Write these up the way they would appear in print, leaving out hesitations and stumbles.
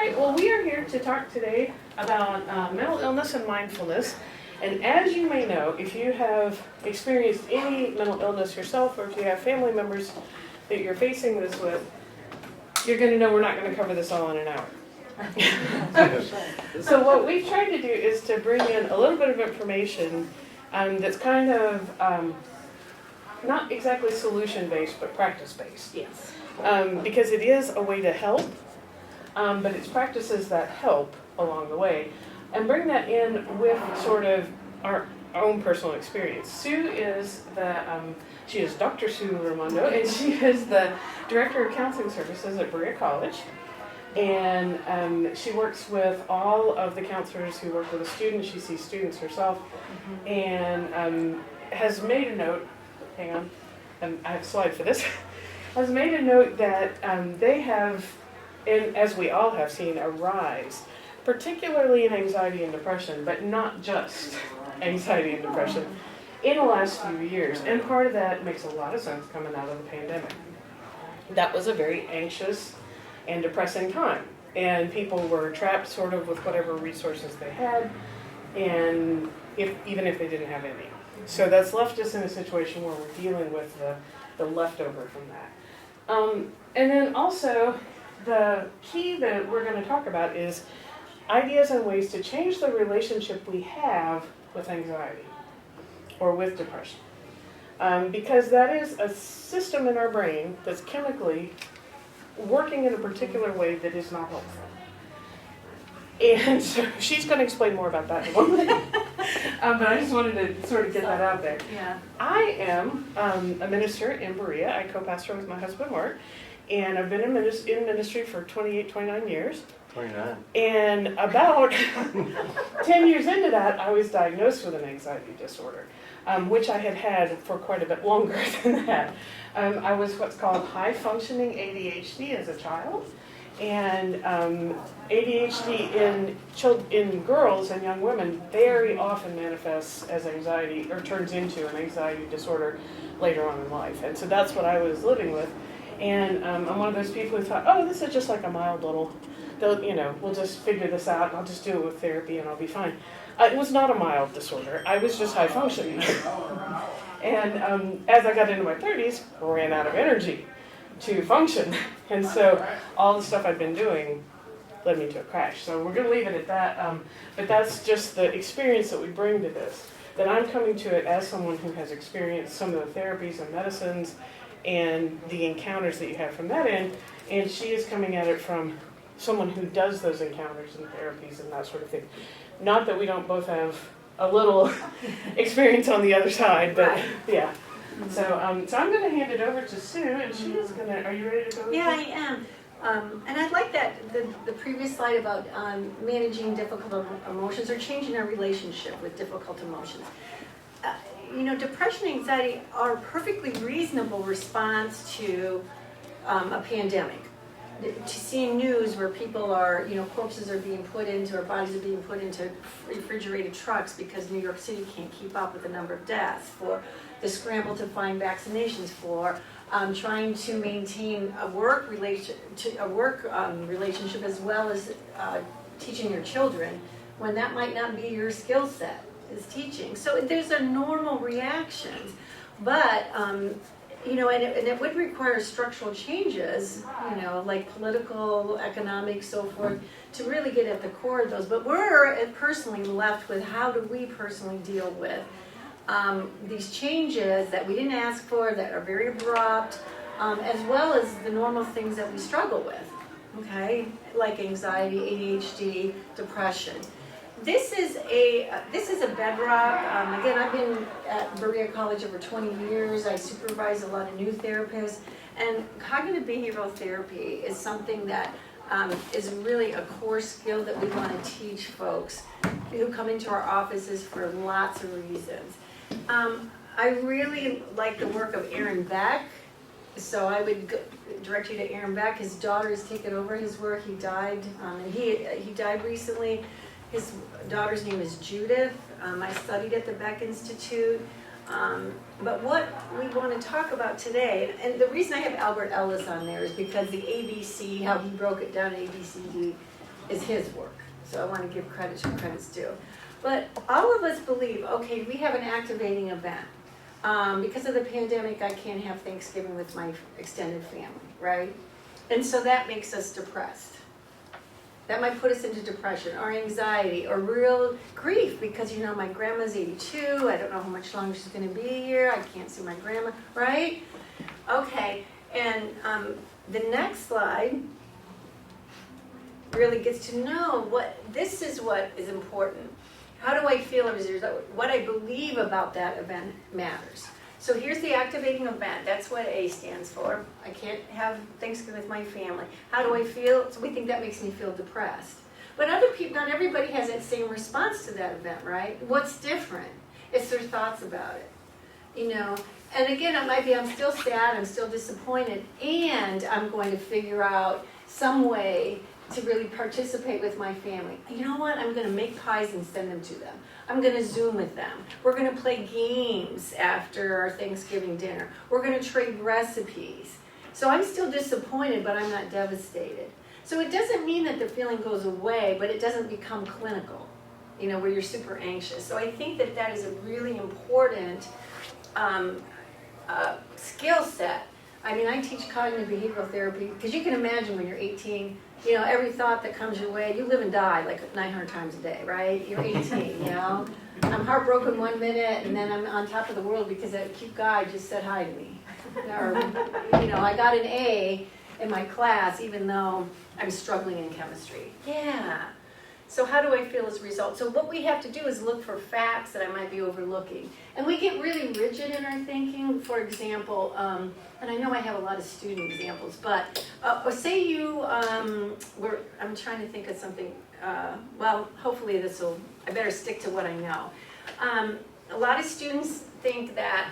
right, well, we are here to talk today about mental illness and mindfulness. And as you may know, if you have experienced any mental illness yourself, or if you have family members that you're facing this with, you're going to know we're not going to cover this all in an hour. So what we've tried to do is to bring in a little bit of information that's kind of not exactly solution-based, but practice-based. Yes. Because it is a way to help, but it's practices that help along the way. And bring that in with sort of our own personal experience. Sue is she is Dr. Sue Raimondo, and she is the Director of Counseling Services at Berea College. And she works with all of the counselors who work with a student. She sees students herself, and has made a note, hang on, I have a slide for this, has made a note that they have, and as we all have seen, a rise, particularly in anxiety and depression, but not just anxiety and depression, in the last few years. And part of that makes a lot of sense coming out of the pandemic. That was a very anxious and depressing time, and people were trapped sort of with whatever resources they had, and even if they didn't have any. So that's left us in a situation where we're dealing with the leftover from that. And then also, the key that we're going to talk about is ideas and ways to change the relationship we have with anxiety or with depression. Because that is a system in our brain that's chemically working in a particular way that is not helpful. And so she's going to explain more about that in a moment. But I just wanted to sort of get that out there. Yeah. I am a minister in Berea. I co-pastor with my husband, Mark. And I've been in ministry for 28, 29 years. 29. And about 10 years into that, I was diagnosed with an anxiety disorder, which I had had for quite a bit longer than that. I was what's called high-functioning ADHD as a child. And ADHD in girls and young women very often manifests as anxiety, or turns into an anxiety disorder later on in life. And so that's what I was living with. And I'm one of those people who thought, oh, this is just like a mild little, we'll just figure this out, and I'll just do it with therapy and I'll be fine. It was not a mild disorder. I was just high functioning. And as I got into my 30s, I ran out of energy to function. And so all the stuff I've been doing led me to a crash. So we're going to leave it at that. But that's just the experience that we bring to this. That I'm coming to it as someone who has experienced some of the therapies and medicines and the encounters that you have from that end. And she is coming at it from someone who does those encounters and therapies and that sort of thing. Not that we don't both have a little experience on the other side, but yeah. So I'm going to hand it over to Sue, and she is going to, are you ready to go? Yeah, I am. And I like that, the previous slide about managing difficult emotions or changing our relationship with difficult emotions. Depression and anxiety are a perfectly reasonable response to a pandemic. To seeing news where people are, corpses are being put into, or bodies are being put into refrigerated trucks because New York City can't keep up with the number of deaths, for the scramble to find vaccinations, for trying to maintain a work relationship as well as teaching your children, when that might not be your skill set, is teaching. So there's a normal reactions, but and it would require structural changes, like political, economic, so forth, to really get at the core of those. But we're personally left with, how do we personally deal with these changes that we didn't ask for, that are very abrupt, as well as the normal things that we struggle with, okay, like anxiety, ADHD, depression. This is a bedrock. Again, I've been at Berea College over 20 years. I supervise a lot of new therapists, and cognitive behavioral therapy is something that is really a core skill that we want to teach folks who come into our offices for lots of reasons. I really like the work of Aaron Beck, so I would direct you to Aaron Beck. His daughter has taken over his work. He died, and he died recently. His daughter's name is Judith. I studied at the Beck Institute. But what we want to talk about today, and the reason I have Albert Ellis on there is because the ABC, how he broke it down, ABCD, is his work. So I want to give credit to credit's due. But all of us believe, okay, we have an activating event. Because of the pandemic, I can't have Thanksgiving with my extended family, right? And so that makes us depressed. That might put us into depression or anxiety or real grief because, you know, my grandma's 82. I don't know how much longer she's going to be here. I can't see my grandma, right? Okay, and the next slide really gets to know this is what is important. How do I feel as a result? What I believe about that event matters. So here's the activating event. That's what A stands for. I can't have Thanksgiving with my family. How do I feel? So we think that makes me feel depressed. But other people, not everybody has that same response to that event, right? What's different? It's their thoughts about it, you know. And again, it might be I'm still sad, I'm still disappointed, and I'm going to figure out some way to really participate with my family. You know what? I'm going to make pies and send them to them. I'm going to Zoom with them. We're going to play games after our Thanksgiving dinner. We're going to trade recipes. So I'm still disappointed, but I'm not devastated. So it doesn't mean that the feeling goes away, but it doesn't become clinical, you know, where you're super anxious. So I think that that is a really important skill set. I mean, I teach cognitive behavioral therapy because you can imagine when you're 18, you know, every thought that comes your way, you live and die like 900 times a day, right? You're 18, you know. I'm heartbroken 1 minute and then I'm on top of the world because that cute guy just said hi to me. Or, you know, I got an A in my class even though I'm struggling in chemistry. Yeah. So how do I feel as a result? So what we have to do is look for facts that I might be overlooking. And we get really rigid in our thinking. For example, and I know I have a lot of student examples, but say you I'm trying to think of something, well, hopefully I better stick to what I know. A lot of students think that,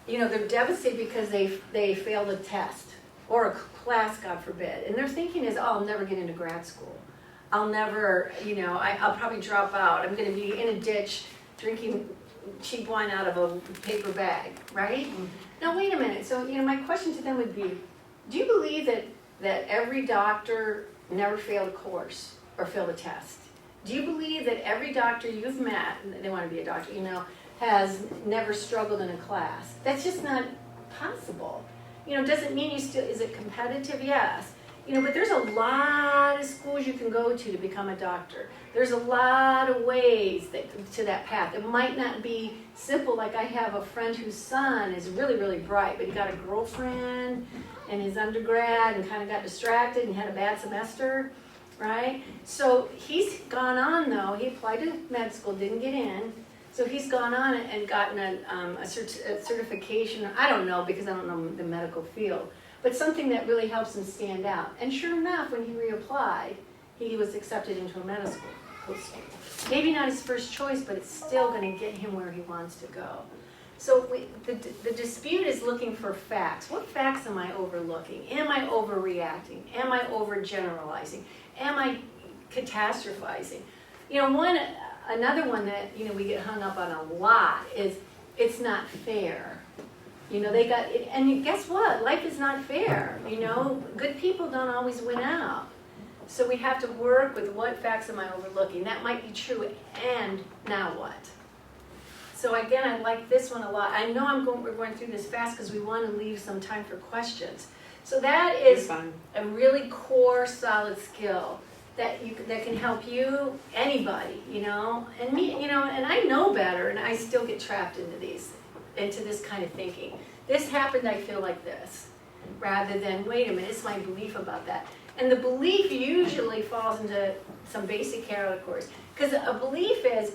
you know, they're devastated because they failed a test or a class, God forbid. And their thinking is, oh, I'll never get into grad school. I'll never, you know, I'll probably drop out. I'm going to be in a ditch drinking cheap wine out of a paper bag, right? Mm-hmm. Now, wait a minute. So, you know, my question to them would be, do you believe that every doctor never failed a course or failed a test? Do you believe that every doctor you've met, and they want to be a doctor, you know, has never struggled in a class? That's just not possible. You know, doesn't mean is it competitive? Yes. You know, but there's a lot of schools you can go to become a doctor. There's a lot of ways to that path. It might not be simple, like I have a friend whose son is really, really bright, but he got a girlfriend in his undergrad and kind of got distracted and had a bad semester, right? So he's gone on, though. He applied to med school, didn't get in. So he's gone on and gotten a certification. I don't know, because I don't know the medical field. But something that really helps him stand out. And sure enough, when he reapplied, he was accepted into a medical school. Maybe not his first choice, but it's still going to get him where he wants to go. So the dispute is looking for facts. What facts am I overlooking? Am I overreacting? Am I overgeneralizing? Am I catastrophizing? You know, another one that, you know, we get hung up on a lot is it's not fair. You know, they got it, and guess what? Life is not fair. You know, good people don't always win out. So we have to work with what facts am I overlooking. That might be true, and now what? So again, I like this one a lot. I know we're going through this fast because we want to leave some time for questions. So that is a really core, solid skill that can help you, anybody, you know, and me, you know, and I know better, and I still get trapped into this kind of thinking. This happened, I feel like this, rather than, wait a minute, it's my belief about that. And the belief usually falls into some basic categories. Because a belief is,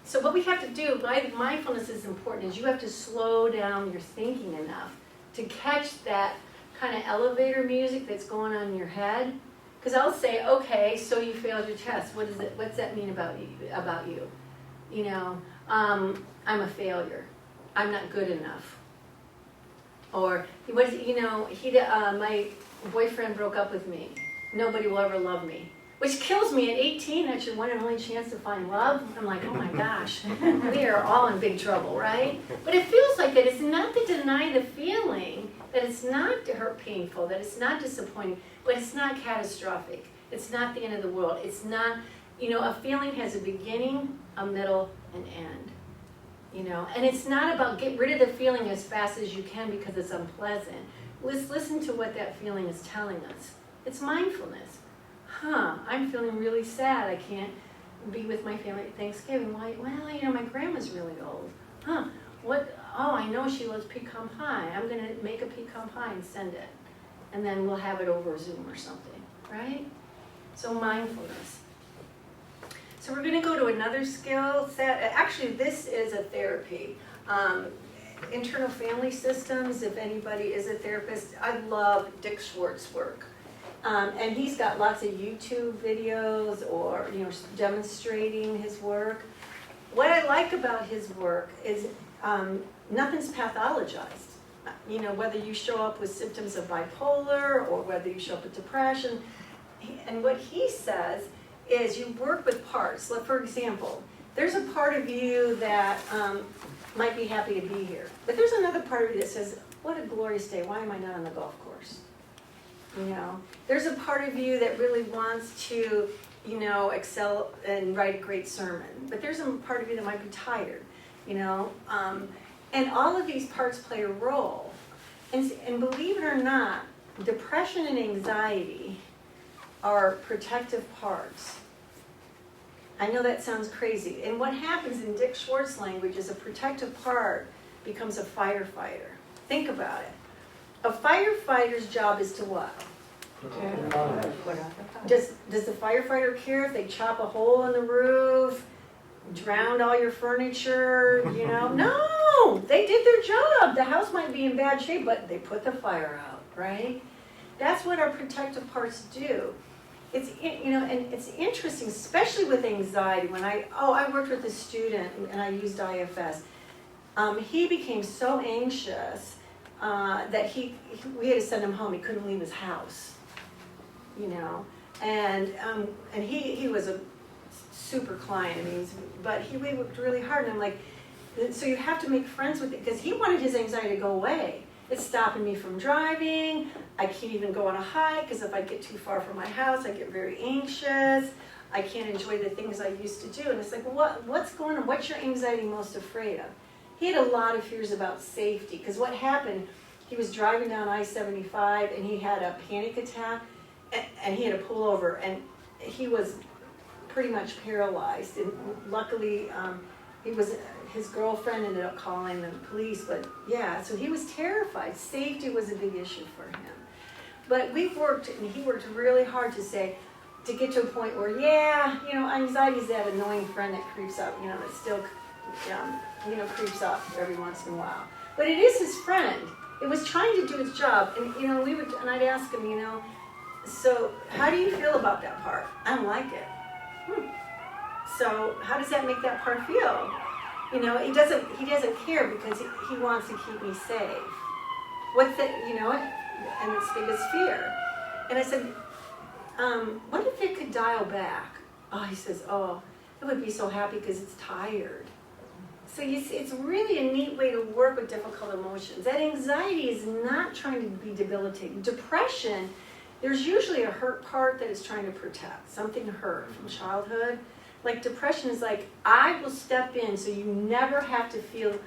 so what we have to do, mindfulness is important, is you have to slow down your thinking enough to catch that kind of elevator music that's going on in your head. Because I'll say, okay, so you failed your test. What's that mean about you? You know, I'm a failure. I'm not good enough. Or, my boyfriend broke up with me. Nobody will ever love me. Which kills me at 18, that's your one and only chance to find love. I'm like, oh my gosh, we are all in big trouble, right? But it feels like that. It's not to deny the feeling, that it's not painful, that it's not disappointing, but it's not catastrophic. It's not the end of the world. It's not, a feeling has a beginning, a middle, and end. And it's not about get rid of the feeling as fast as you can because it's unpleasant. Let's listen to what that feeling is telling us. It's mindfulness. I'm feeling really sad. I can't be with my family at Thanksgiving. Why? Well, my grandma's really old. What? Oh, I know she loves pecan pie. I'm going to make a pecan pie and send it. And then we'll have it over Zoom or something, right? So mindfulness. So we're going to go to another skill set. Actually, this is a therapy. Internal family systems, if anybody is a therapist, I love Dick Schwartz's work. And he's got lots of YouTube videos or, demonstrating his work. What I like about his work is nothing's pathologized. Whether you show up with symptoms of bipolar or whether you show up with depression. And what he says is you work with parts. Like, for example, there's a part of you that might be happy to be here. But there's another part of you that says, what a glorious day. Why am I not on the golf course? There's a part of you that really wants to, excel and write a great sermon. But there's a part of you that might be tired, And all of these parts play a role. And believe it or not, depression and anxiety are protective parts. I know that sounds crazy. And what happens in Dick Schwartz's language is a protective part becomes a firefighter. Think about it. A firefighter's job is to what? Does the firefighter care if they chop a hole in the roof, drowned all your furniture, No, they did their job. The house might be in bad shape, but they put the fire out, right? That's what our protective parts do. It's, and it's interesting, especially with anxiety. When I worked with a student and I used IFS. He became so anxious that we had to send him home. He couldn't leave his house, and he was a super client. But we worked really hard, and I'm like, so you have to make friends with it because he wanted his anxiety to go away. It's stopping me from driving. I can't even go on a hike because if I get too far from my house, I get very anxious. I can't enjoy the things I used to do. And it's like, what's going on? What's your anxiety most afraid of? He had a lot of fears about safety because what happened, he was driving down I-75 and he had a panic attack and he had to pull over and he was pretty much paralyzed. And luckily, his girlfriend ended up calling the police, but yeah, so he was terrified. Safety was a big issue for him. But he worked really hard to get to a point where, anxiety is that annoying friend that creeps up, that still, creeps up every once in a while. But it is his friend. It was trying to do its job, and, and I'd ask him, so how do you feel about that part? I don't like it. So how does that make that part feel? He doesn't care because he wants to keep me safe. What's that, and it's biggest fear. And I said, what if it could dial back? Oh, he says, it would be so happy because it's tired. So you see, it's really a neat way to work with difficult emotions. That anxiety is not trying to be debilitating. Depression, there's usually a hurt part that is trying to protect. Something hurt from childhood. Like depression is like, I will step in so you never have to feel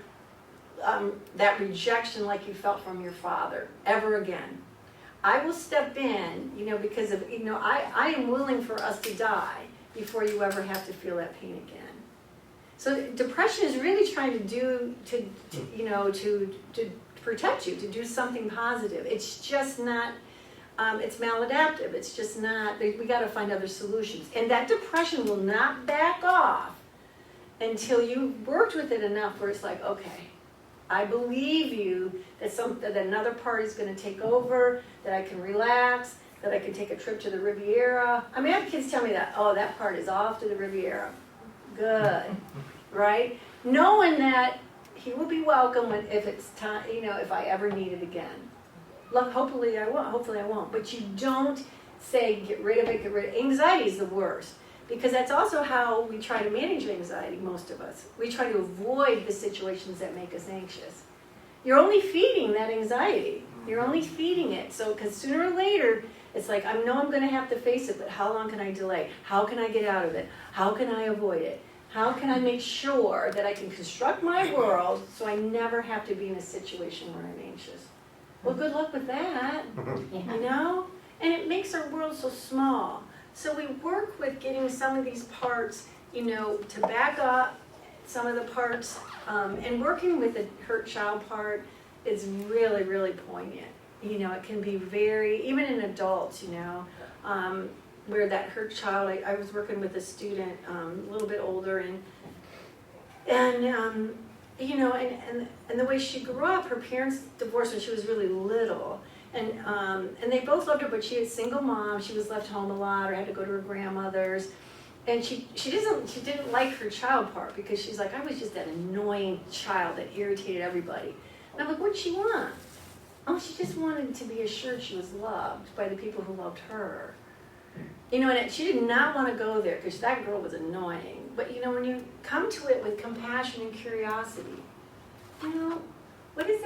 that rejection like you felt from your father ever again. I will step in, because of, I am willing for us to die before you ever have to feel that pain again. So depression is really trying to to protect you, to do something positive. It's just not. It's maladaptive. It's just not, we got to find other solutions. And that depression will not back off until you've worked with it enough where it's like, okay, I believe you that another party's going to take over, that I can relax, that I can take a trip to the Riviera. I have kids tell me that, that part is off to the Riviera. Good, right? Knowing that he will be welcome if it's time, if I ever need it again. Look, hopefully I won't. But you don't say, get rid of it, Anxiety is the worst. Because that's also how we try to manage anxiety, most of us. We try to avoid the situations that make us anxious. You're only feeding that anxiety. You're only feeding it. So, because sooner or later, It's like, I know I'm gonna have to face it, but how long can I delay? How can I get out of it? How can I avoid it? How can I make sure that I can construct my world so I never have to be in a situation where I'm anxious? Well, good luck with that, you know? And it makes our world so small. So we work with getting some of these parts, you know, to back up some of the parts, and working with the hurt child part is really, really poignant. You know, it can be very, even in adults, you know, where that hurt child, I was working with a student a little bit older, and you know, and the way she grew up, her parents divorced when she was really little, and they both loved her, but she had a single mom. She was left home a lot, or had to go to her grandmother's, and she didn't like her child part, because she's like, I was just that annoying child that irritated everybody. And I'm like, what'd she want? Oh, she just wanted to be assured she was loved by the people who loved her. You know, and she did not want to go there because that girl was annoying. But you know, when you come to it with compassion and curiosity, you know, what's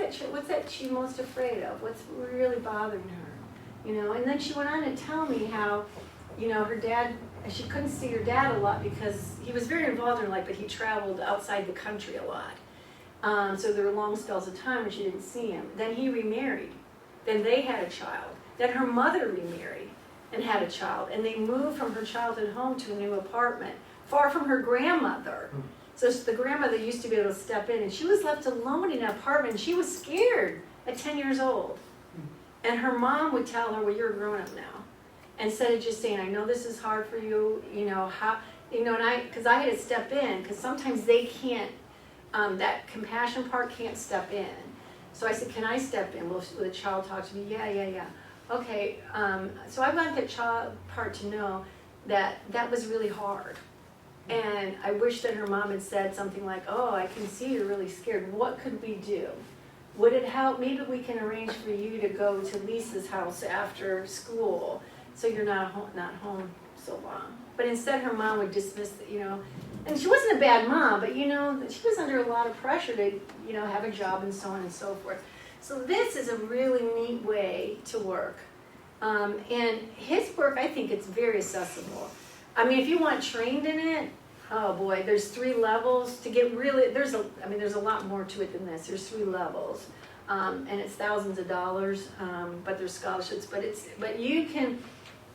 that she most afraid of? What's really bothering her? You know, and then she went on to tell me how, you know, her dad, she couldn't see her dad a lot because he was very involved in her life, but he traveled outside the country a lot. So there were long spells of time when she didn't see him. Then he remarried. Then they had a child. Then her mother remarried and had a child. And they moved from her childhood home to a new apartment, far from her grandmother. So the grandmother used to be able to step in, and she was left alone in an apartment, and she was scared at 10 years old. And her mom would tell her, well, you're a grown-up now. Instead of just saying, I know this is hard for you, you know, how, you know, and because I had to step in, because sometimes they can't, that compassion part can't step in. So I said, can I step in? Will the child talk to me? Yeah. Okay, so I want that child part to know that that was really hard. And I wish that her mom had said something like, oh, I can see you're really scared. What could we do? Would it help? Maybe we can arrange for you to go to Lisa's house after school so you're not home so long. But instead her mom would dismiss, you know, and she wasn't a bad mom, but you know, she was under a lot of pressure to, you know, have a job and so on and so forth. So this is a really neat way to work. And his work, I think it's very accessible. I mean, if you want trained in it, oh boy, there's 3 levels to get really, there's a lot more to it than this. There's 3 levels. And it's thousands of dollars, but there's scholarships, but you can,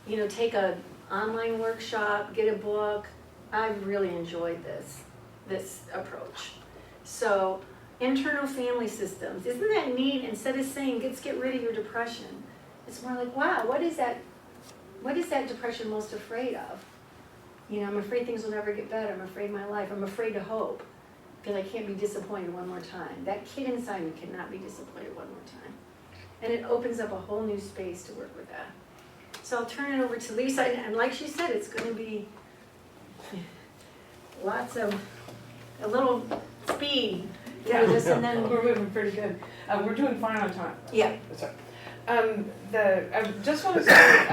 you know, take a online workshop, get a book. I've really enjoyed this approach. So, internal family systems. Isn't that neat? Instead of saying, let's get rid of your depression, it's more like, wow, what is that depression most afraid of? You know, I'm afraid things will never get better. I'm afraid of my life. I'm afraid of hope because I can't be disappointed one more time. That kid inside me cannot be disappointed one more time. And it opens up a whole new space to work with that. So I'll turn it over to Lisa, and like she said, it's going to be lots of, a little speed. Yeah, this, and then we're moving pretty good. We're doing fine on time. Yeah. Sorry. I just want to say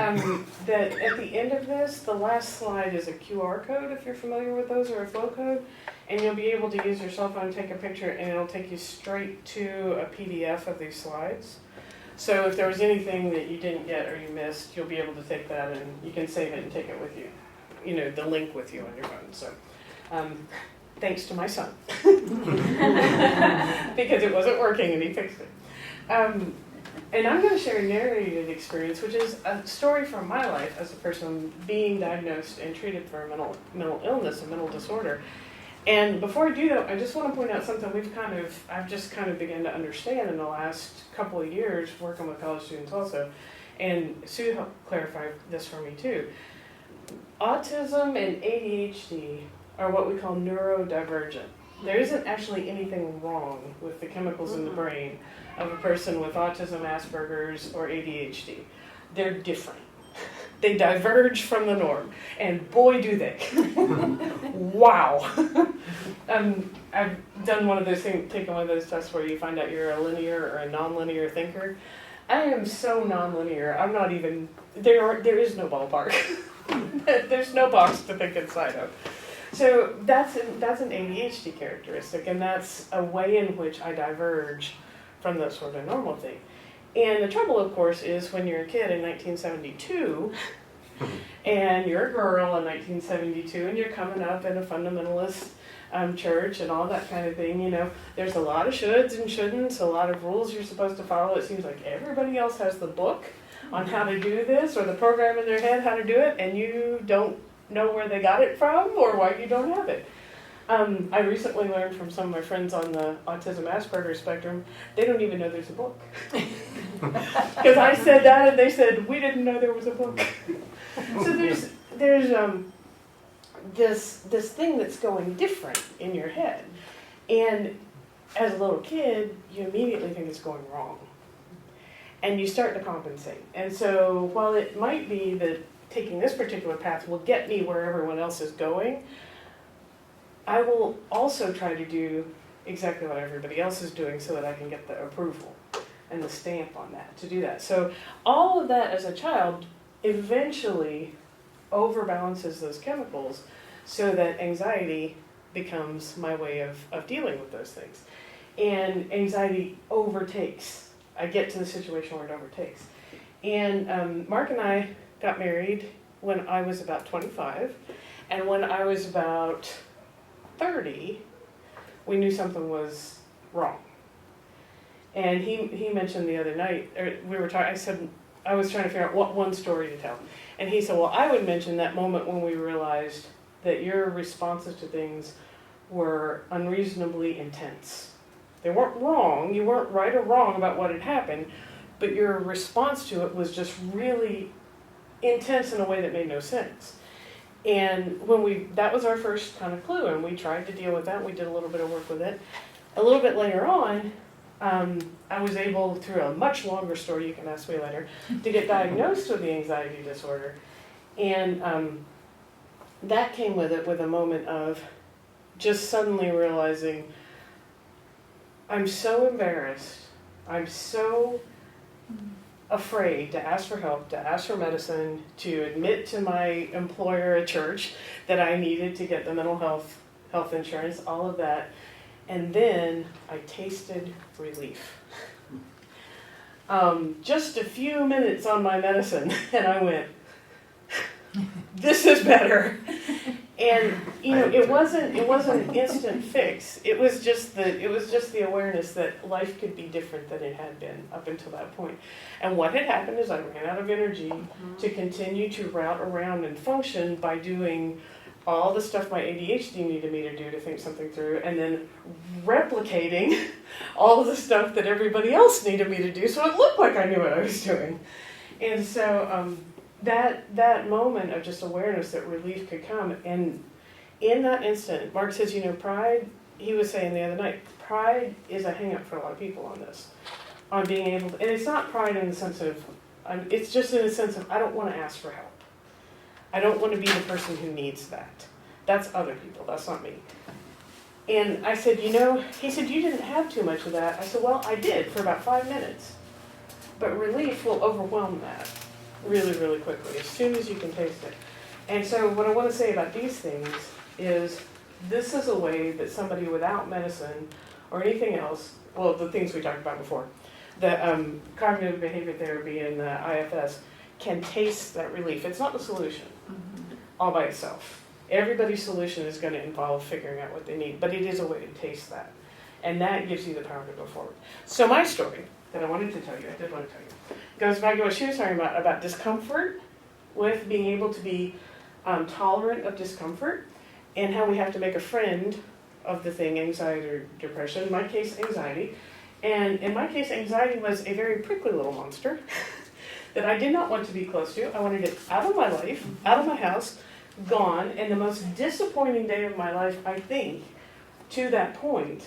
that at the end of this, the last slide is a QR code, if you're familiar with those, or a flow code, and you'll be able to use your cell phone, take a picture, and it'll take you straight to a PDF of these slides. So if there was anything that you didn't get or you missed, you'll be able to take that and you can save it and take it with you. You know, the link with you on your phone. So thanks to my son. Because it wasn't working and he fixed it. And I'm going to share a narrated experience, which is a story from my life as a person being diagnosed and treated for a mental illness, a mental disorder. And before I do that, I just want to point out something I've just kind of begun to understand in the last couple of years, working with college students also. And Sue helped clarify this for me too. Autism and ADHD are what we call neurodivergent. There isn't actually anything wrong with the chemicals in the brain of a person with autism, Asperger's, or ADHD. They're different. They diverge from the norm, and boy do they. Wow. I've done one of those things, taken one of those tests where you find out you're a linear or a non-linear thinker. I am so non-linear, I'm not even, there is no ballpark. There's no box to think inside of. So that's an ADHD characteristic, and that's a way in which I diverge from that sort of normal thing. And the trouble, of course, is when you're a kid in 1972, and you're a girl in 1972, and you're coming up in a fundamentalist church and all that kind of thing, there's a lot of shoulds and shouldn'ts, a lot of rules you're supposed to follow. It seems like everybody else has the book on how to do this, or the program in their head how to do it, and you don't know where they got it from or why you don't have it. I recently learned from some of my friends on the autism Asperger spectrum, they don't even know there's a book. Because I said that and they said, we didn't know there was a book. So there's this thing that's going different in your head. And as a little kid, you immediately think it's going wrong. And you start to compensate. And so while it might be that taking this particular path will get me where everyone else is going, I will also try to do exactly what everybody else is doing so that I can get the approval and the stamp on that, to do that. So all of that as a child eventually overbalances those chemicals so that anxiety becomes my way of dealing with those things. And anxiety overtakes. I get to the situation where it overtakes. And Mark and I got married when I was about 25, and when I was about 30, we knew something was wrong. And he mentioned the other night, or we were talking, I said, I was trying to figure out what one story to tell. And he said, well, I would mention that moment when we realized that your responses to things were unreasonably intense. They weren't wrong, you weren't right or wrong about what had happened, but your response to it was just really intense in a way that made no sense. And that was our first kind of clue, and we tried to deal with that. We did a little bit of work with it. A little bit later on, I was able, through a much longer story, you can ask me later, to get diagnosed with the anxiety disorder. And that came with it, with a moment of just suddenly realizing, I'm so embarrassed, I'm so afraid to ask for help, to ask for medicine, to admit to my employer at church that I needed to get the mental health insurance, all of that. And then I tasted relief. Just a few minutes on my medicine, and I went, this is better. And it wasn't an instant fix. It was just the awareness that life could be different than it had been up until that point. And what had happened is I ran out of energy to continue to route around and function by doing all the stuff my ADHD needed me to do to think something through, and then replicating all of the stuff that everybody else needed me to do so it looked like I knew what I was doing. And so that moment of just awareness that relief could come, and in that instant, Mark says, pride, he was saying the other night, pride is a hang-up for a lot of people on this, on being able to, and it's not pride in the sense of, it's just in the sense of, I don't want to ask for help. I don't want to be the person who needs that. That's other people, that's not me. And I said, he said, you didn't have too much of that. I said, well, I did for about 5 minutes. But relief will overwhelm that really, really quickly, as soon as you can taste it. And so what I want to say about these things is, this is a way that somebody without medicine or anything else, well, the things we talked about before, the cognitive behavior therapy and the IFS, can taste that relief. It's not the solution all by itself. Everybody's solution is going to involve figuring out what they need, but it is a way to taste that. And that gives you the power to go forward. So my story that I wanted to tell you, I did want to tell you, goes back to what she was talking about discomfort, with being able to be tolerant of discomfort, and how we have to make a friend of the thing, anxiety or depression. In my case, anxiety. And in my case, anxiety was a very prickly little monster that I did not want to be close to. I wanted it out of my life, out of my house, gone. And the most disappointing day of my life, I think, to that point,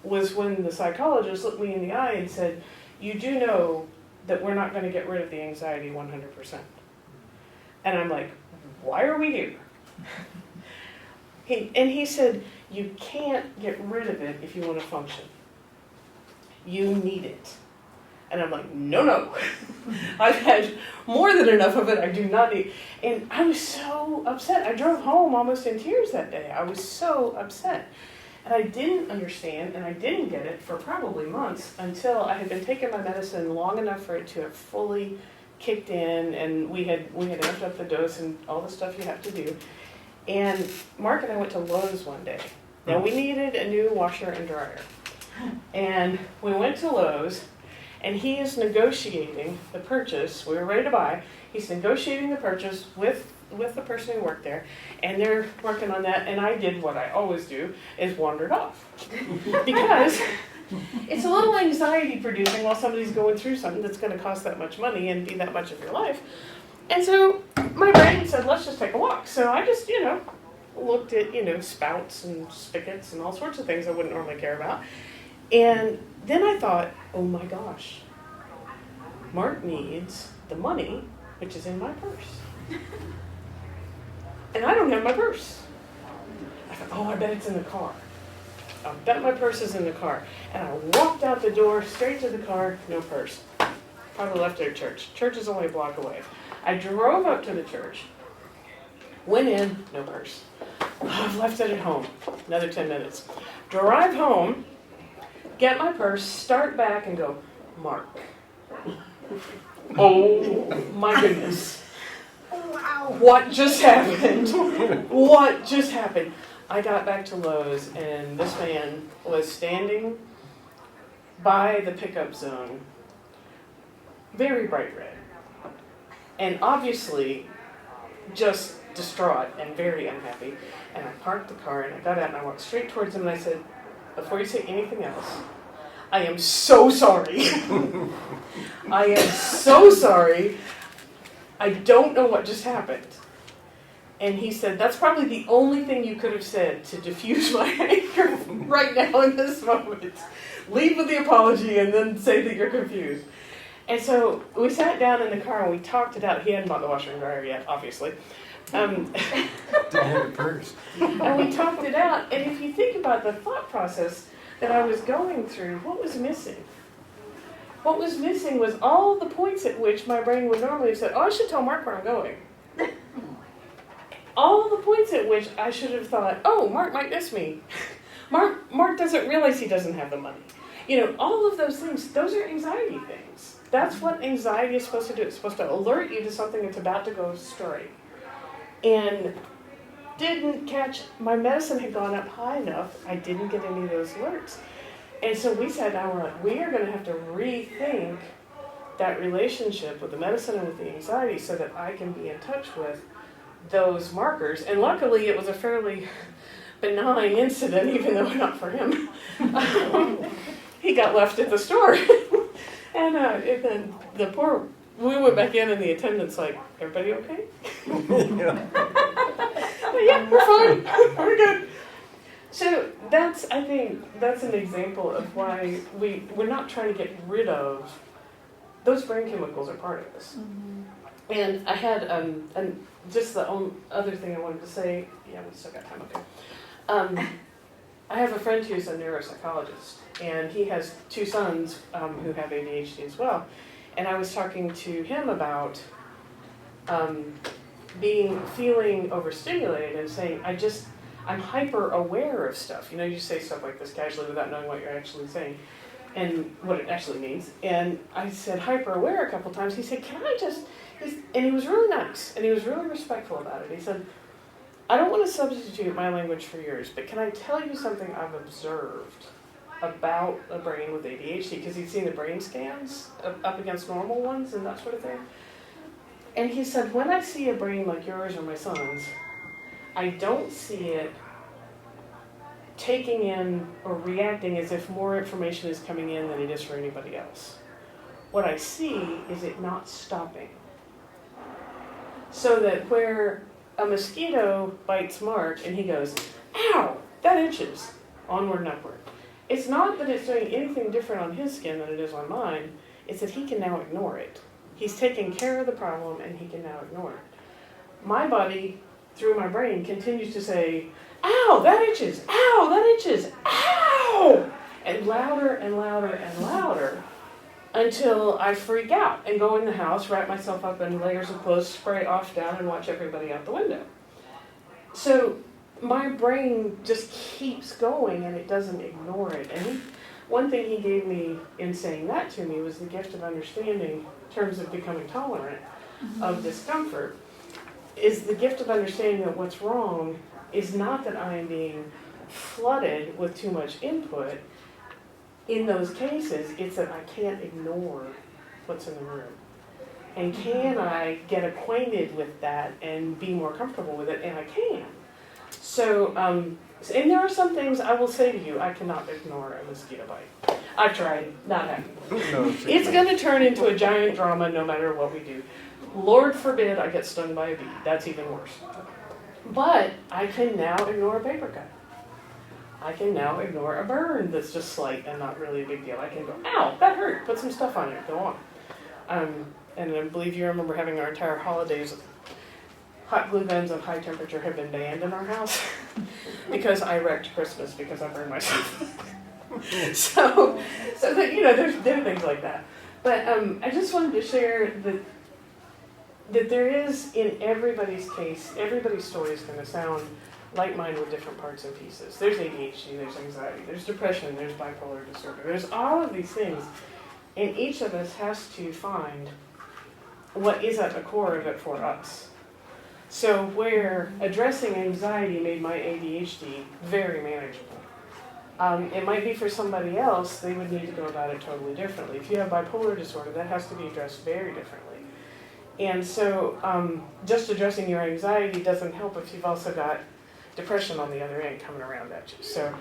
was when the psychologist looked me in the eye and said, you do know that we're not going to get rid of the anxiety 100%. And I'm like, why are we here? He said, you can't get rid of it if you want to function. You need it. And I'm like, no. I've had more than enough of it. I do not need. And I was so upset. I drove home almost in tears that day. I was so upset. And I didn't understand, and I didn't get it for probably months until I had been taking my medicine long enough for it to have fully kicked in, and we had amped up the dose and all the stuff you have to do. And Mark and I went to Lowe's one day. Now we needed a new washer and dryer. And we went to Lowe's, and he is negotiating the purchase. We were ready to buy. He's negotiating the purchase with the person who worked there, and they're working on that, and I did what I always do, is wandered off. Because it's a little anxiety producing while somebody's going through something that's going to cost that much money and be that much of your life. And so my brain said, let's just take a walk. So I just, looked at, spouts and spigots and all sorts of things I wouldn't normally care about. And then I thought, oh my gosh, Mark needs the money, which is in my purse. And I don't have my purse. I thought, oh, I bet it's in the car. I bet my purse is in the car. And I walked out the door, straight to the car, no purse. Probably left it at church. Church is only a block away. I drove up to the church, went in, no purse. Oh, I've left it at home. Another 10 minutes. Drive home, get my purse, start back and go, Mark. Oh my goodness. Wow. What just happened? What just happened? I got back to Lowe's, and this man was standing by the pickup zone, very bright red, and obviously just distraught and very unhappy. And I parked the car, and I got out, and I walked straight towards him, and I said, before you say anything else, I am so sorry. I am so sorry. I don't know what just happened. And he said, that's probably the only thing you could have said to diffuse my anger right now in this moment. Lead with the apology and then say that you're confused. And so we sat down in the car and we talked it out. He hadn't bought the washer and dryer yet, obviously. Didn't have a purse. And we talked it out. And if you think about the thought process that I was going through, what was missing? What was missing was all the points at which my brain would normally have said, oh, I should tell Mark where I'm going. All the points at which I should have thought, oh, Mark might miss me. Mark doesn't realize he doesn't have the money. All of those things, those are anxiety things. That's what anxiety is supposed to do. It's supposed to alert you to something that's about to go astray. And didn't catch, my medicine had gone up high enough, I didn't get any of those alerts. And so we sat down, we're like, we are going to have to rethink that relationship with the medicine and with the anxiety so that I can be in touch with those markers. And luckily it was a fairly benign incident, even though not for him. He got left at the store. And then we went back in and the attendant's like, everybody okay? Yeah, we're fine. We're good. So I think that's an example of why we're not trying to get rid of, those brain chemicals are part of this. Mm-hmm. And I had, and just the other thing I wanted to say, yeah, we still got time, okay. I have a friend who's a neuropsychologist, and he has two sons who have ADHD as well. And I was talking to him about feeling overstimulated and saying, I'm hyper aware of stuff. You say stuff like this casually without knowing what you're actually saying and what it actually means. And I said hyper aware a couple times. He said, and he was really nice and he was really respectful about it. He said, I don't want to substitute my language for yours, but can I tell you something I've observed about a brain with ADHD? Because he'd seen the brain scans up against normal ones and that sort of thing. And he said, when I see a brain like yours or my son's, I don't see it taking in or reacting as if more information is coming in than it is for anybody else. What I see is it not stopping. So that where a mosquito bites Mark and he goes, ow, that itches, onward and upward. It's not that it's doing anything different on his skin than it is on mine, it's that he can now ignore it. He's taking care of the problem and he can now ignore it. My body, through my brain, continues to say, ow, that itches, ow, that itches, ow! And louder and louder and louder until I freak out and go in the house, wrap myself up in layers of clothes, spray off down, and watch everybody out the window. So my brain just keeps going and it doesn't ignore it. And one thing he gave me in saying that to me was the gift of understanding in terms of becoming tolerant of discomfort, is the gift of understanding that what's wrong is not that I am being flooded with too much input. In those cases, it's that I can't ignore what's in the room. And can I get acquainted with that and be more comfortable with it? And I can. So, and there are some things I will say to you, I cannot ignore a mosquito bite. I've tried, not happening. It's going to turn into a giant drama no matter what we do. Lord forbid I get stung by a bee. That's even worse. But I can now ignore a paper cut. I can now ignore a burn that's just slight and not really a big deal. I can go, ow, that hurt. Put some stuff on it. Go on. And I believe you remember having our entire holidays. Hot glue guns of high temperature have been banned in our house because I wrecked Christmas because I burned myself. so that, there's things like that. But I just wanted to share that there is, in everybody's case, everybody's story is going to sound like mine with different parts and pieces. There's ADHD, there's anxiety, there's depression, there's bipolar disorder. There's all of these things. And each of us has to find what is at the core of it for us. So where addressing anxiety made my ADHD very manageable. It might be for somebody else, they would need to go about it totally differently. If you have bipolar disorder, that has to be addressed very differently. And so just addressing your anxiety doesn't help if you've also got depression on the other end coming around at you. So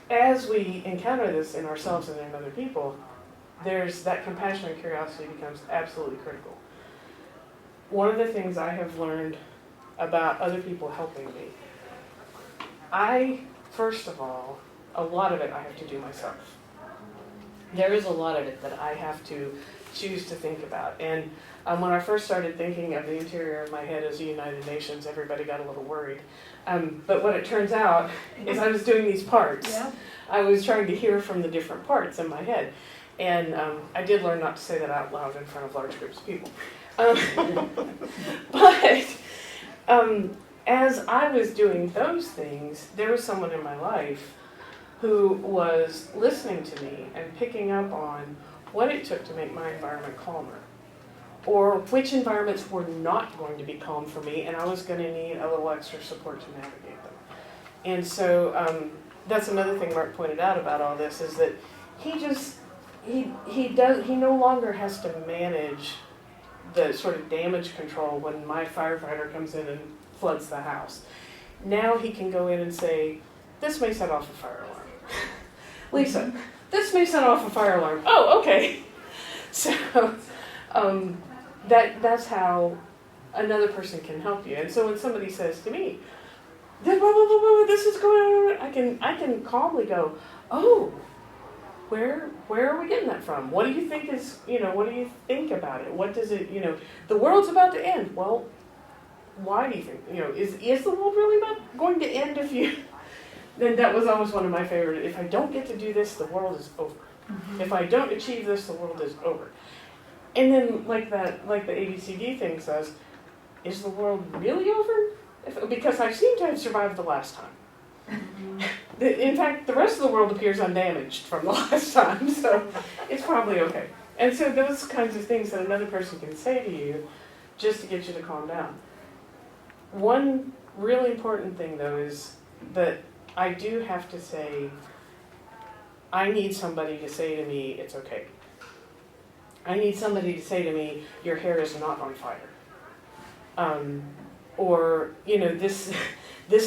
as we encounter this in ourselves and in other people, there's that compassion and curiosity becomes absolutely critical. One of the things I have learned about other people helping me, first of all, a lot of it I have to do myself. There is a lot of it that I have to choose to think about. And when I first started thinking of the interior of my head as the United Nations, everybody got a little worried. But what it turns out is I was doing these parts. Yeah. I was trying to hear from the different parts in my head. And I did learn not to say that out loud in front of large groups of people. But as I was doing those things, there was someone in my life who was listening to me and picking up on what it took to make my environment calmer, or which environments were not going to be calm for me, and I was going to need a little extra support to navigate them. And so that's another thing Mark pointed out about all this, is that he no longer has to manage the sort of damage control when my firefighter comes in and floods the house. Now he can go in and say, this may set off a fire alarm. Lisa, this may set off a fire alarm. Oh, okay. So that's how another person can help you. And so when somebody says to me, this is going on, I can calmly go, oh, where are we getting that from? What do you think is, what do you think about it? What does it, the world's about to end. Well, why do you think, is the world really not going to end if you, then that was always one of my favorite. If I don't get to do this, the world is over. Mm-hmm. If I don't achieve this, the world is over. And then like the ABCD thing says, is the world really over? Because I seem to have survived the last time. Mm-hmm. In fact, the rest of the world appears undamaged from the last time, so it's probably okay. And so those kinds of things that another person can say to you just to get you to calm down. One really important thing, though, is that I do have to say, I need somebody to say to me, it's okay. I need somebody to say to me, your hair is not on fire. Or, this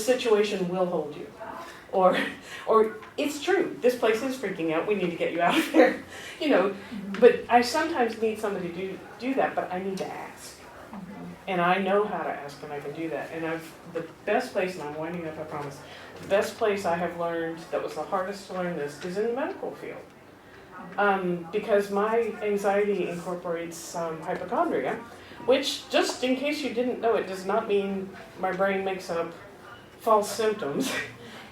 situation will hold you. Or it's true, this place is freaking out, we need to get you out of here. But I sometimes need somebody to do that, but I need to ask. And I know how to ask, and I can do that. And the best place, and I'm winding up, I promise, the best place I have learned, that was the hardest to learn this, is in the medical field. Because my anxiety incorporates hypochondria, which, just in case you didn't know, it does not mean my brain makes up false symptoms.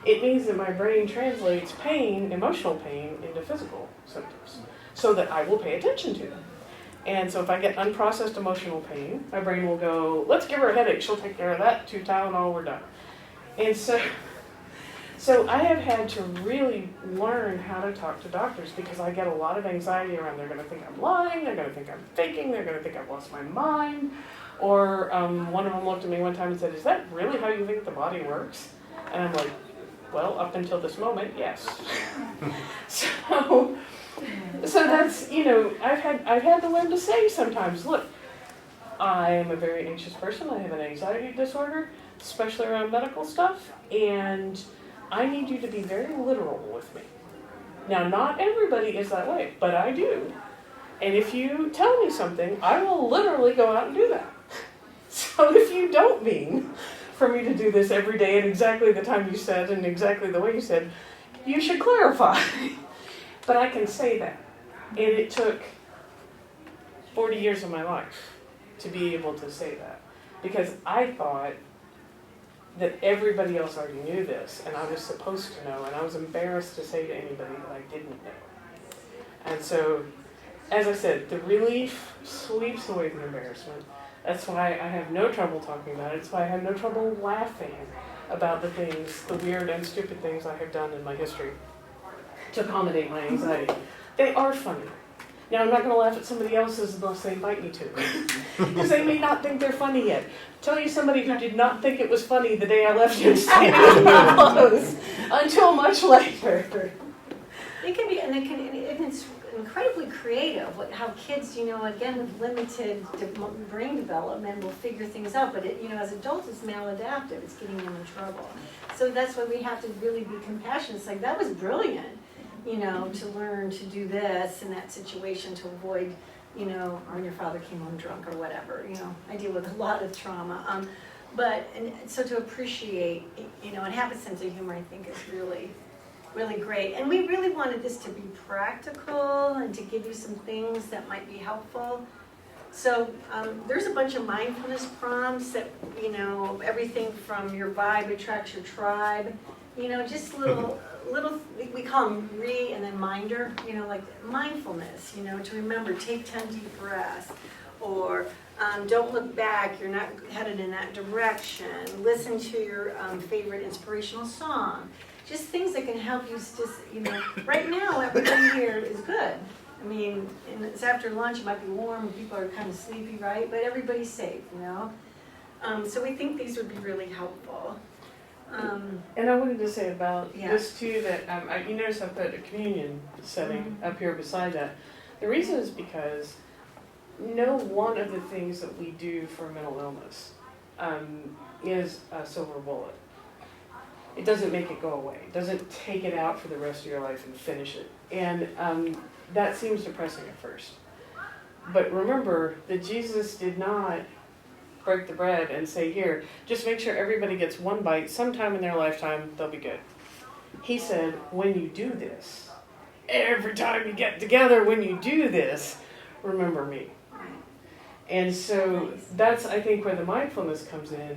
It means that my brain translates pain, emotional pain, into physical symptoms, so that I will pay attention to them. And so if I get unprocessed emotional pain, my brain will go, let's give her a headache, she'll take care of that, 2 Tylenol, we're done. And so I have had to really learn how to talk to doctors because I get a lot of anxiety around they're going to think I'm lying, they're going to think I'm faking, they're going to think I've lost my mind. Or one of them looked at me one time and said, is that really how you think the body works? And I'm like, well, up until this moment, yes. So that's, I've had to learn to say sometimes, look, I am a very anxious person. I have an anxiety disorder, especially around medical stuff, and I need you to be very literal with me. Now, not everybody is that way, but I do. And if you tell me something, I will literally go out and do that. So if you don't mean for me to do this every day at exactly the time you said and exactly the way you said, you should clarify. But I can say that. And it took 40 years of my life to be able to say that. Because I thought that everybody else already knew this, and I was supposed to know, and I was embarrassed to say to anybody that I didn't know. And so, as I said, the relief sweeps away the embarrassment. That's why I have no trouble talking about it. It's why I have no trouble laughing about the things, the weird and stupid things I have done in my history to accommodate my anxiety. They are funny. Now, I'm not going to laugh at somebody else's unless they invite me to, because they may not think they're funny yet. Tell you somebody who did not think it was funny the day I left you standing in my clothes until much later. It can be, and it's incredibly creative. How kids, again with limited brain development, will figure things out. But as adults, it's maladaptive. It's getting them in trouble. So that's why we have to really be compassionate. It's like, that was brilliant, to learn to do this in that situation to avoid, or your father came home drunk or whatever. I deal with a lot of trauma. And so to appreciate, and have a sense of humor, I think is really great. And we really wanted this to be practical and to give you some things that might be helpful. So there's a bunch of mindfulness prompts that, everything from your vibe attracts your tribe. Just little, we call them and then minder, like mindfulness, to remember, take 10 deep breaths. Or don't look back, you're not headed in that direction. Listen to your favorite inspirational song. Just things that can help you right now everything here is good. I mean, it's after lunch, it might be warm, people are kind of sleepy, right? But everybody's safe, So we think these would be really helpful. And I wanted to say about this too, that you notice I put a communion setting up here beside that. The reason is because no one of the things that we do for mental illness is a silver bullet. It doesn't make it go away. It doesn't take it out for the rest of your life and finish it. And that seems depressing at first. But remember that Jesus did not break the bread and say, here, just make sure everybody gets one bite. Sometime in their lifetime, they'll be good. He said, when you do this, every time you get together, when you do this, remember me. And so that's, I think, where the mindfulness comes in,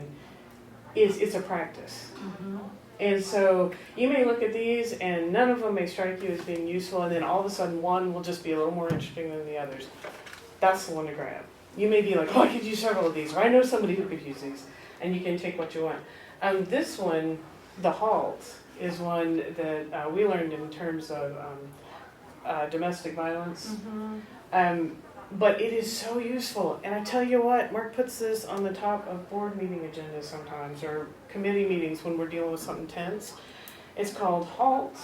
is it's a practice. Mm-hmm. And so you may look at these and none of them may strike you as being useful, and then all of a sudden one will just be a little more interesting than the others. That's the one to grab. You may be like, I could use several of these, or I know somebody who could use these, and you can take what you want. This one, the halt, is one that we learned in terms of domestic violence. Mm-hmm. But it is so useful. And I tell you what, Mark puts this on the top of board meeting agendas sometimes, or committee meetings when we're dealing with something tense. It's called HALT.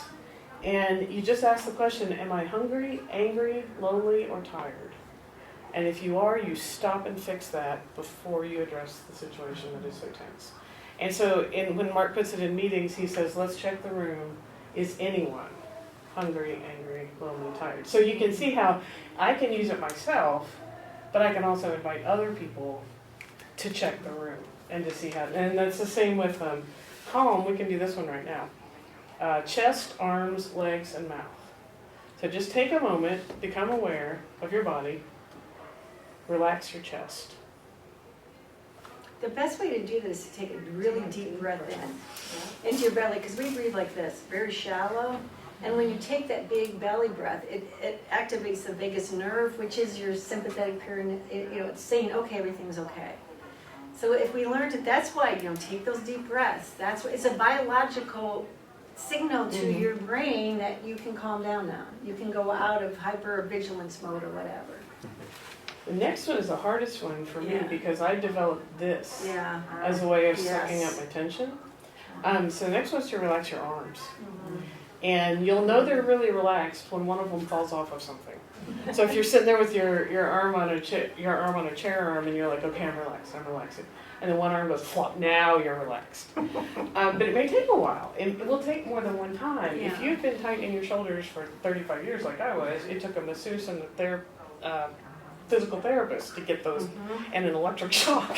And you just ask the question, am I hungry, angry, lonely, or tired? And if you are, you stop and fix that before you address the situation that is so tense. And so when Mark puts it in meetings, he says, let's check the room. Is anyone hungry, angry, lonely, tired? So you can see how I can use it myself, but I can also invite other people to check the room and to see how, and that's the same with calm. We can do this one right now. Chest, arms, legs, and mouth. So just take a moment, become aware of your body, relax your chest. The best way to do this is to take a really deep breath into your belly, because we breathe like this, very shallow. And when you take that big belly breath, it activates the vagus nerve, which is your sympathetic perineum. It's saying, okay, everything's okay. So if we learned it, that's why, take those deep breaths. That's what, it's a biological signal to your brain that you can calm down now. You can go out of hypervigilance mode or whatever. The next one is the hardest one for me Yeah. because I developed this Yeah. as a way of Yes. sucking up my tension. So the next one's to relax your arms. Mhm. And you'll know they're really relaxed when one of them falls off of something. So if you're sitting there with your arm on a chair arm and you're like, okay, I'm relaxing. And then one arm goes flop, now you're relaxed. But it may take a while. It will take more than one time. If Yeah. you've been tightening your shoulders for 35 years like I was, it took a masseuse and a physical therapist to get those, and an electric shock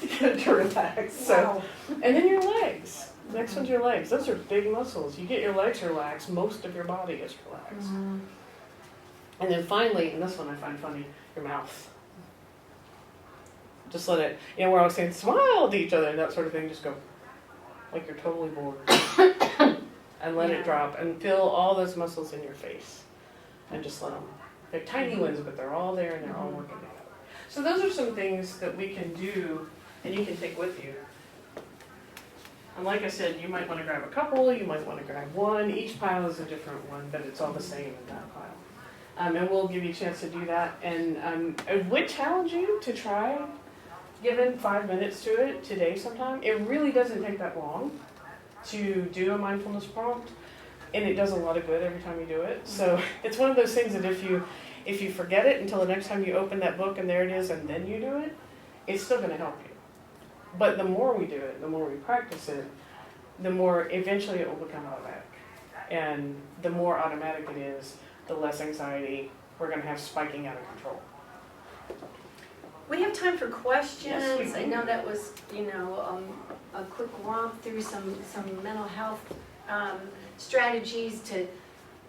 to get it to relax. So, Wow. and then your legs. Next one's your legs. Those are big muscles. You get your legs relaxed, most of your body is relaxed. Mhm. And then finally, and this one I find funny, your mouth. Just let it, we're always saying smile to each other and that sort of thing. Just go like you're totally bored. And let Yeah. it drop and feel all those muscles in your face. And just let them. They're tiny ones, but they're all there and they're all working together. So those are some things that we can do and you can take with you. And like I said, you might want to grab a couple, you might want to grab one. Each pile is a different one, but it's all the same in that pile. And we'll give you a chance to do that. And I would challenge you to try giving 5 minutes to it today sometime. It really doesn't take that long to do a mindfulness prompt. And it does a lot of good every time you do it. So it's one of those things that if you forget it until the next time you open that book and there it is and then you do it, it's still going to help you. But the more we do it, the more we practice it, the more eventually it will become automatic. And the more automatic it is, the less anxiety we're going to have spiking out of control. We have time for questions. Yes, we do. I know that was, a quick romp through some mental health strategies to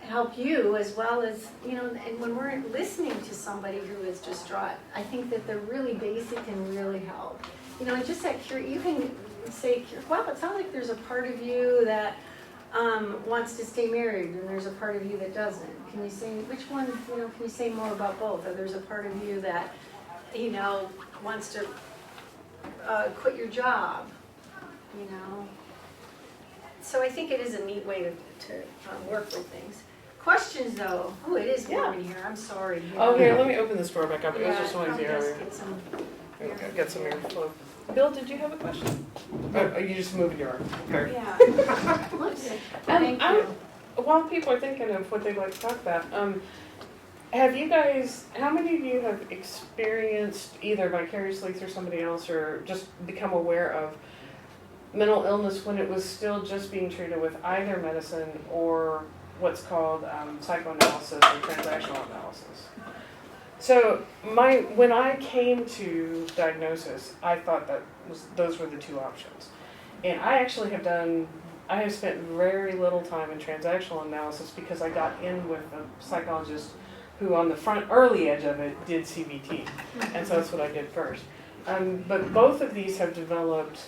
help you, as well as, and when we're listening to somebody who is distraught, I think that the really basic can really help. And just that you can say, well, it sounds like there's a part of you that wants to stay married, and there's a part of you that doesn't. Can you say, which one, can you say more about both? Or there's a part of you that, wants to quit your job, So I think it is a neat way to work with things. Questions, though. Oh, it is warm in here. I'm sorry. Oh, here, let me open this door back up. It was Yeah, just noisy help us earlier. get some. There we go, get some airflow. Bill, did you have a question? Oh, you just moved your arm. Okay. Yeah. Whoops. Thank you. While people are thinking of what they'd like to talk about, have you guys, how many of you have experienced either vicariously through somebody else or just become aware of mental illness when it was still just being treated with either medicine or what's called psychoanalysis or transactional analysis? So when I came to diagnosis, I thought those were the two options. And I actually I have spent very little time in transactional analysis because I got in with a psychologist who on the early edge of it did CBT. And so that's what I did first. But both of these have developed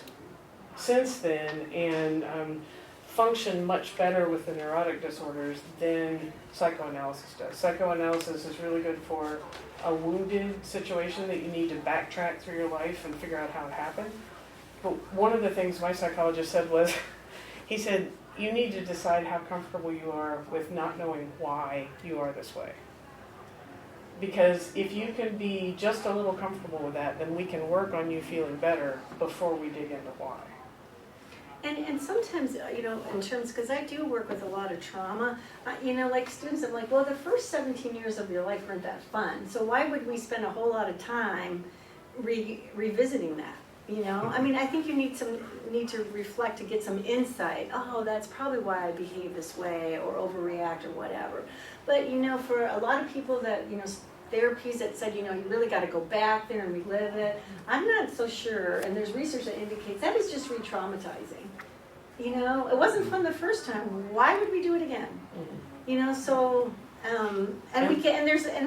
since then and function much better with the neurotic disorders than psychoanalysis does. Psychoanalysis is really good for a wounded situation that you need to backtrack through your life and figure out how it happened. But one of the things my psychologist said was, he said, you need to decide how comfortable you are with not knowing why you are this way. Because if you can be just a little comfortable with that, then we can work on you feeling better before we dig into why. And sometimes, in terms, because I do work with a lot of trauma, like students, I'm like, well, the first 17 years of your life weren't that fun. So why would we spend a whole lot of time revisiting that? I think you need to reflect to get some insight. Oh, that's probably why I behave this way or overreact or whatever. But, for a lot of people that, therapies that said, you really got to go back there and relive it, I'm not so sure. And there's research that indicates that is just re-traumatizing. It wasn't fun the first time. Why would we do it again? So, and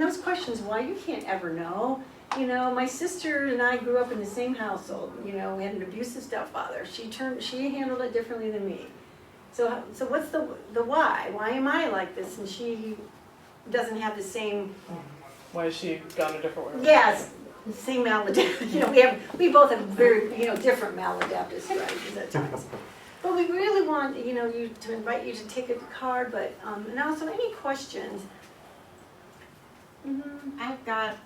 those questions, why you can't ever know. My sister and I grew up in the same household. We had an abusive stepfather. She handled it differently than me. So what's the why? Why am I like this and she doesn't have the same, Why has she gone a different way? yes, same maladaptive, we both have very, different maladaptive strategies at times. But we really want, to invite you to take a card, but, and also any questions. I've got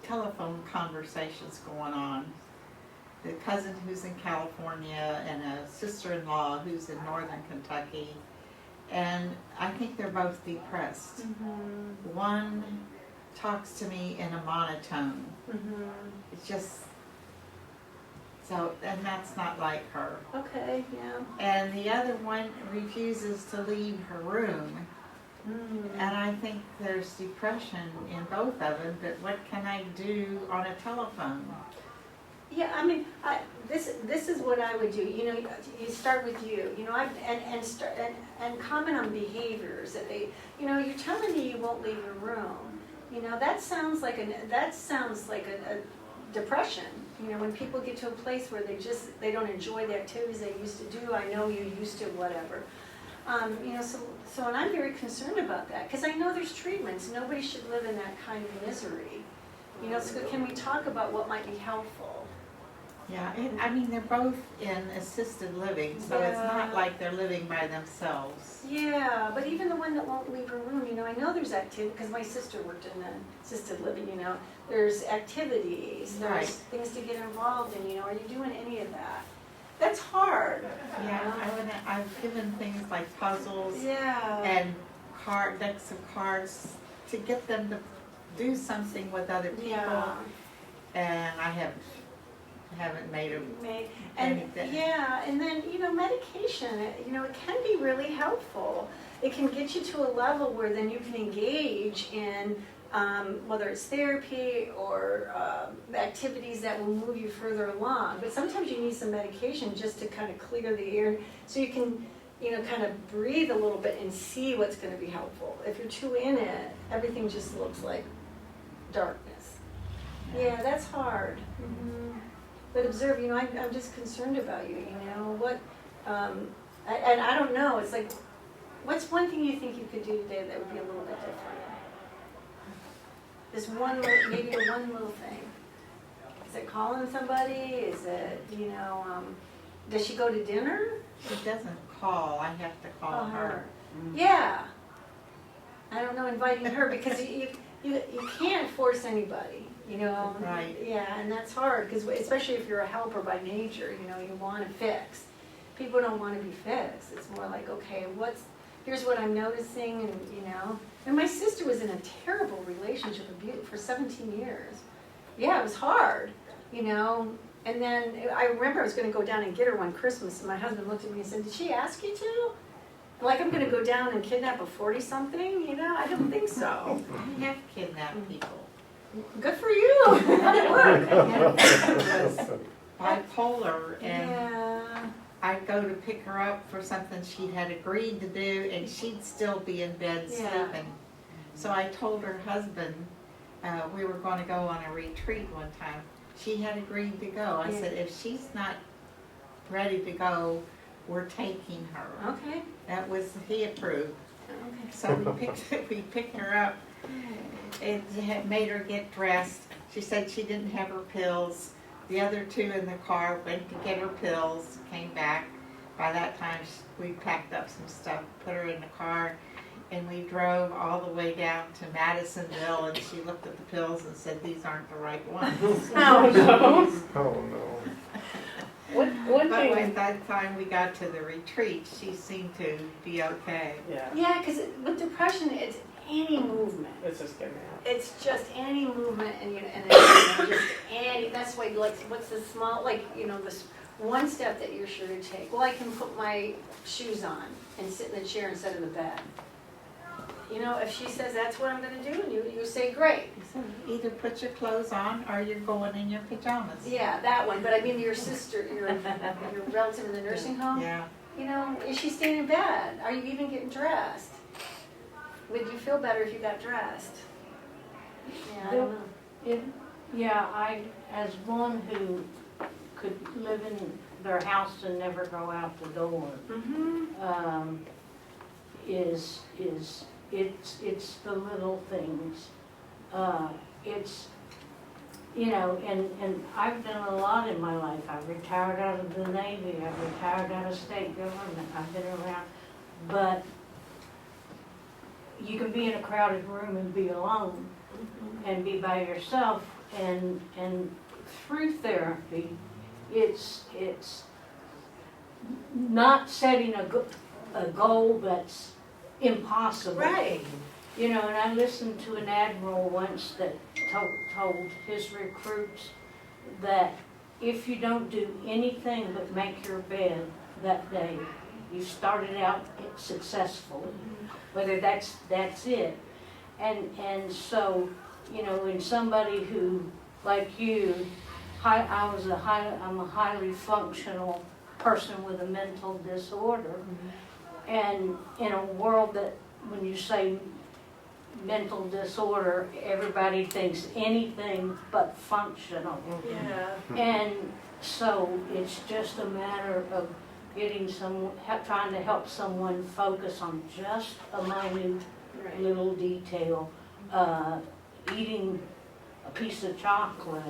telephone conversations going on. The cousin who's in California and a sister-in-law who's in northern Kentucky. And I think they're both depressed. One talks to me in a monotone. It's just, so, and that's not like her. Okay, yeah. And the other one refuses to leave her room. And I think there's depression in both of them, but what can I do on a telephone? Yeah, I mean, this is what I would do. You start with you. And comment on behaviors that they. You're telling me you won't leave your room. That sounds like a depression. When people get to a place where they don't enjoy the activities they used to do. I know you used to whatever. So and I'm very concerned about that because I know there's treatments. Nobody should live in that kind of misery. So can we talk about what might be helpful? Yeah, I mean, they're both in assisted living, so it's not like they're living by themselves. Yeah, but even the one that won't leave her room, I know there's activity, because my sister worked in assisted living, there's activities, there's things to get involved in, are you doing any of that? That's hard. Yeah, I've given things like puzzles Yeah. and decks of cards to get them to do something with other people, and I haven't made them anything. Yeah, and then, medication, it can be really helpful. It can get you to a level where then you can engage in whether it's therapy or activities that will move you further along. But sometimes you need some medication just to kind of clear the air so you can, kind of breathe a little bit and see what's going to be helpful. If you're too in it, everything just looks like darkness. Yeah, that's hard. But observe, I'm just concerned about you, what, and I don't know, it's like, what's one thing you think you could do today that would be a little bit different? Just maybe one little thing. Is it calling somebody? Is it, does she go to dinner? She doesn't call, I have to call her. Yeah. I don't know, inviting her, because you can't force anybody. Right. Yeah, and that's hard, because especially if you're a helper by nature, you want to fix. People don't want to be fixed. It's more like, okay, here's what I'm noticing, and my sister was in a terrible relationship for 17 years. Yeah, it was hard, and then I remember I was going to go down and get her one Christmas, and my husband looked at me and said, did she ask you to? Like, I'm going to go down and kidnap a 40-something, I don't think so. I have kidnapped people. Good for you. How'd it work? Was bipolar, and Yeah. I'd go to pick her up for something she had agreed to do, and she'd still be in bed sleeping. So I told her husband we were going to go on a retreat one time. She had agreed to go. I said, if she's not ready to go, we're taking her. Okay. He approved. Okay. So we picked her up. It had made her get dressed. She said she didn't have her pills. The other two in the car went to get her pills, came back. By that time, we packed up some stuff, put her in the car, and we drove all the way down to Madisonville, and she looked at the pills and said, these aren't the right ones. Oh, no. Oh, no. One But by thing. that time we got to the retreat, she seemed to be okay. Yeah, Yeah, because with depression, it's any movement. it's just getting out. It's just any movement, and just any. That's why, like, what's the small, this one step that you're sure to take? Well, I can put my shoes on and sit in the chair instead of the bed. If she says that's what I'm going to do, and you say great. Either put your clothes on or you're going in your pajamas. Yeah, that one. But I mean, your sister, your relative in the nursing home. Yeah. Is she staying in bed? Are you even getting dressed? Would you feel better if you got dressed? Yeah, I don't know. Yeah, I, as one who could live in their house and never go out the door. It's the little things. It's, you know, and I've done a lot in my life. I've retired out of the Navy, I've retired out of state government, I've been around, but you can be in a crowded room and be alone and be by yourself, and through therapy, it's not setting a goal that's impossible. Right. You know, and I listened to an admiral once that told his recruits that if you don't do anything but make your bed that day, you started out successfully. Whether that's it. And so, you know, in somebody who, like you, I'm a highly functional person with a mental disorder. And in a world that, when you say mental disorder, everybody thinks anything but functional. Yeah. And so it's just a matter of getting trying to help someone focus on just a minute little detail, eating a piece of chocolate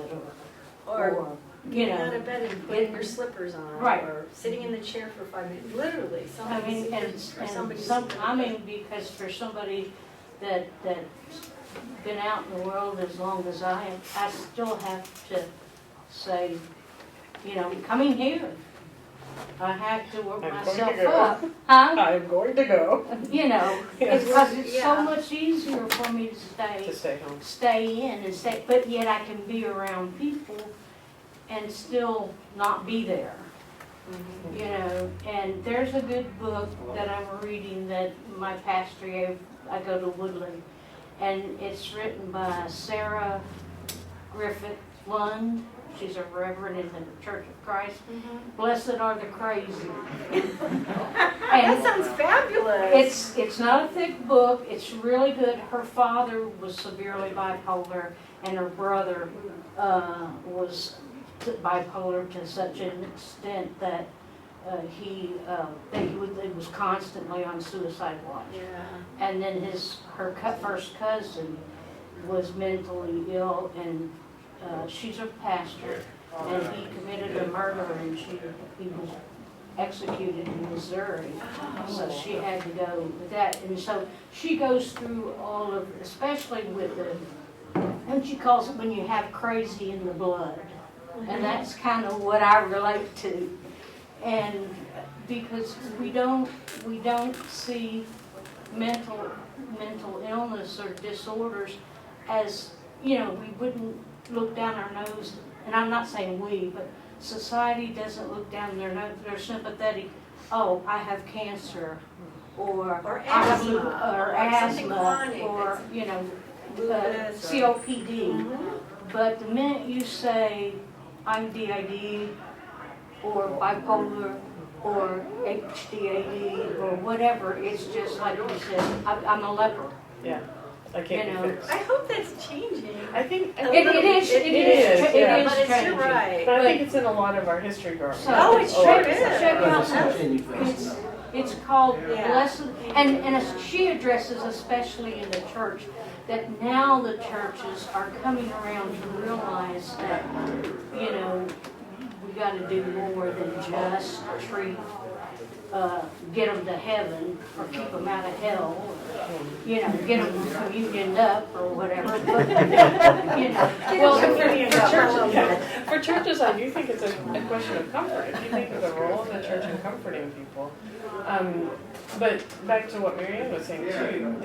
or you Getting know, out of bed and putting your slippers on, Right. or sitting in the chair for 5 minutes. Literally, I mean, because for somebody that's been out in the world as long as I have, I still have to say, you know, coming here, I have to work I'm going myself to go. up. Huh? I'm going to go. You know, Yes. because it's Yeah. so much easier for me To to stay home. stay in and stay, but yet I can be around people and still not be there. You know, and there's a good book that I'm reading that my pastor gave. I go to Woodland, and it's written by Sarah Griffith Lund. She's a reverend in the Church of Christ. Blessed are the crazy. That sounds fabulous. It's not a thick book. It's really good. Her father was severely bipolar, and her brother was bipolar to such an extent that he was constantly on suicide watch. Yeah. And then her first cousin was mentally ill, and she's a pastor, and he committed a murder, and he was executed in Missouri. So she had to go with that, and so she goes through all of, especially with and she calls it when you have crazy in the blood, and that's kind of what I relate to. And because we don't see mental illness or disorders as, you know, we wouldn't look down our nose, and I'm not saying we, but society doesn't look down their nose. They're sympathetic. Oh, I have cancer, or I have asthma, or something chronic, or you know, lupus, or- COPD. But the minute you say I'm DID or bipolar or HDAD or whatever, it's just like you said, I'm a leper. Yeah. I can't You be know, fixed. I hope that's changing. I think A It little- is, it is, yeah. But it's, changing. you're right. But I think it's in a lot of our history growing So- up. Oh, it sure is. Check out It's continued phase. It's called Yeah. Blessed, and she addresses, especially in the church, that now the churches are coming around to realize that, you know, we got to do more than just treat, get them to heaven or keep them out of hell, you know, get them communioned up or whatever. But, you know, well, For churches, I do think it's a question of comfort. If you think of the role of the church in comforting people. But back to what Marianne was saying too,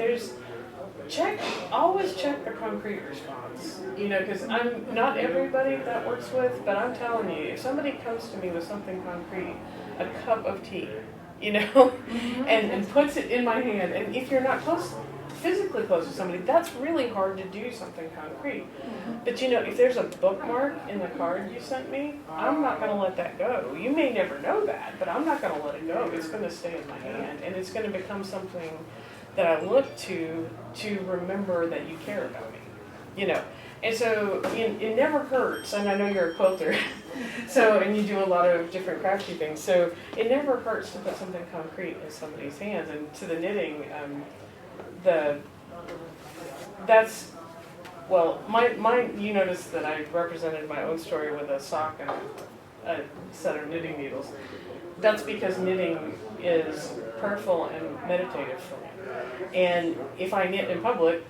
always check the concrete response. You know, because I'm not everybody that works with, but I'm telling you, if somebody comes to me with something concrete, a cup of tea, you know, and puts it in my hand, and if you're not physically close to somebody, that's really hard to do something concrete. But you know, if there's a bookmark in the card you sent me, I'm not going to let that go. You may never know that, but I'm not going to let it go. It's going to stay in my hand, and it's going to become something that I look to remember that you care about me. You know, And so it never hurts, and I know you're a quilter, so, and you do a lot of different crafty things, so it never hurts to put something concrete in somebody's hands. And to the knitting, you notice that I represented my own story with a sock and a set of knitting needles. That's because knitting is prayerful and meditative for me. And if I knit in public,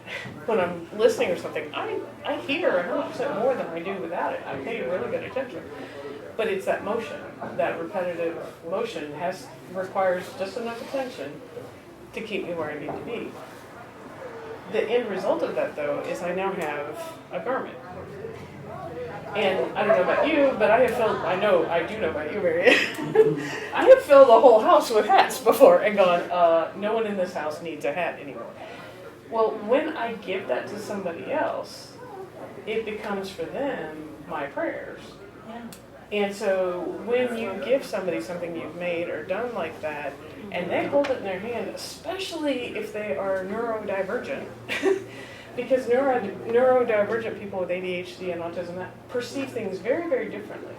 when I'm listening or something, I hear 100% more than I do without it. I pay really good attention. But it's that motion, that repetitive motion requires just enough attention to keep me where I need to be. The end result of that, though, is I now have a garment. And I don't know about you, but I do know about you, Mary. I have filled the whole house with hats before and gone, no one in this house needs a hat anymore. Well, when I give that to somebody else, it becomes for them my prayers. Yeah. And so when you give somebody something you've made or done like that, and they hold it in their hand, especially if they are neurodivergent, because neurodivergent people with ADHD and autism that perceive things very, very differently.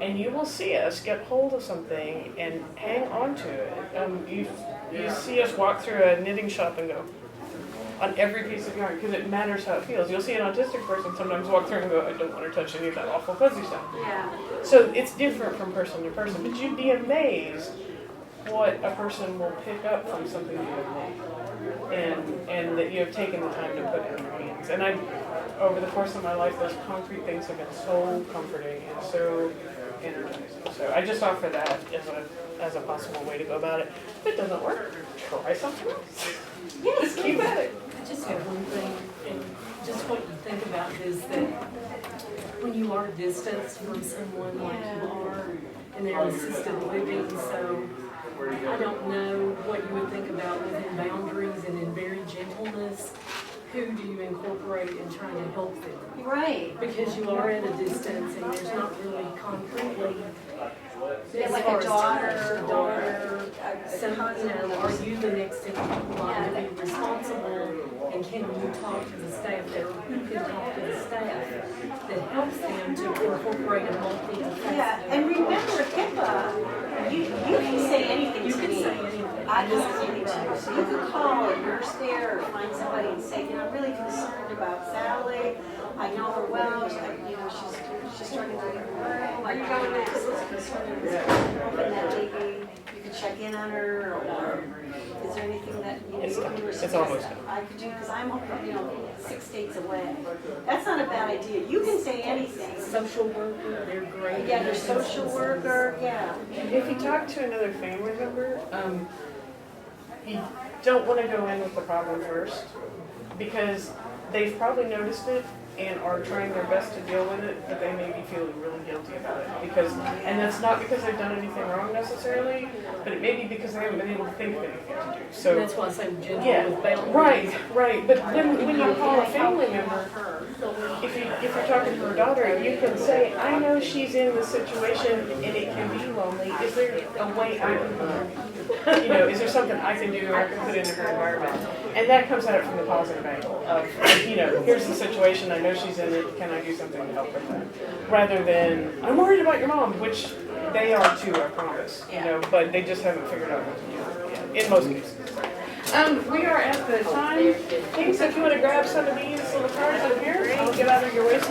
And you will see us get hold of something and hang on to it. You see us walk through a knitting shop and go, on every piece of yarn, because it matters how it feels. You'll see an autistic person sometimes walk through and go, I don't want to touch any of that awful fuzzy stuff. Yeah. So it's different from person to person, but you'd be amazed what a person will pick up from something you have made, and that you have taken the time to put in your hands. And over the course of my life, those concrete things have been so comforting and so energizing. So I just offer that as a possible way to go about it. If it doesn't work, try something else. Yes, Just keep at it. I just have one thing, and just what you think about is that when you are distanced from someone like you are, and they're assisted living, so I don't know what you would think about within boundaries and in very gentleness. Who do you incorporate in trying to help them? right. Because you are at a distance and there's not really concretely, Yeah, as like far a as daughter, some, are you the next in line to be responsible? And can you talk to the staff there, or who can talk to the staff that helps them to incorporate a multi-faceted? Yeah, and remember HIPAA, you can say anything You to can me. say anything. I can say anything to you. So you could call a nurse there or find somebody and say, I'm really concerned about Sally. I know her well, she's starting to leave the room. Are you going next? What's concerned? And that lady, you could check in on her, or is there anything that you were It's almost suggesting I could do? Because I'm, 6 states away. That's not a bad idea. You can say anything. Social worker, they're great. Yeah, your social worker, yeah. If you talk to another family member, you don't want to go in with the problem first, because they've probably noticed it and are trying their best to deal with it, but they may be feeling really guilty about it. And that's not because they've done anything wrong necessarily, but it may be because they haven't been able to think of anything to do. So That's why I say gentle yeah, with boundaries. right. But then when you call a family member, if you're talking to her daughter, you can say, I know she's in this situation and it can be lonely. Is there a way I can, is there something I can do or I can put into her environment? And that comes at it from the positive angle of, here's the situation, I know she's in it, can I do something to help with that? Rather than, I'm worried about your mom, which they are too, I promise, but they just haven't figured out what to do yet, in most cases. We are at the time. Hey, so if you want to grab some of these little cards up here, I'll get out of your way so